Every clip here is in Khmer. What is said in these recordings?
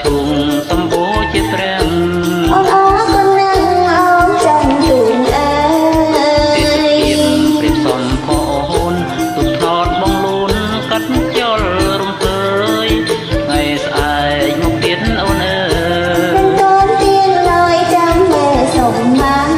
ឈុំសម្បូរជាព្រះអូនអូកូននឹងអូនចង់ទូនអើយព្រៀបសំផអូនទុកថតបងលូនកាត់ខ្យល់រំភើយថ្ងៃស្អែកមកទៀតអូនអើយមិនតន់ទៀនឡើយចាំមើលសុំមក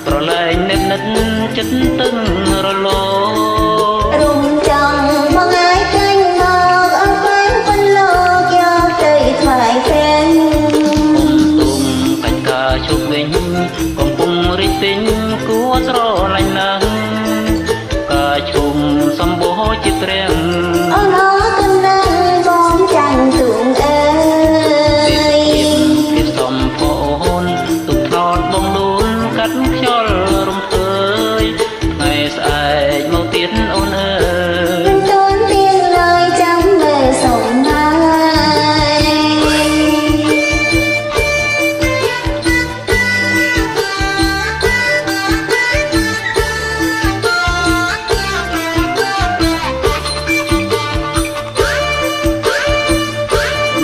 ប្រឡែងនិតនិតចិត្តទឹងរលោរុំចង់បងឲ្យចាញ់មកអើបានប៉ុនលោកយកទៅថ្វាយព្រះទុំកាច់កាជុកវិញកំពុងរិះទិញគួរស្រឡាញ់ណាស់កាឈុំសម្បូរជាព្រះអូនអូកូននឹងបងចាញ់ទូងអើយពីសំផអូនទុកថតបងលូនកាត់ខ្យល់រំភើយថ្ងៃស្អែកមកទៀតអូនអើយមិនតន់ទៀនឡើយចាំមើលសុំមក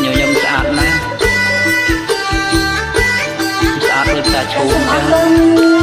ញញឹមស្អាតណាស់ស្អាតដូចតាឈូងអរគុណ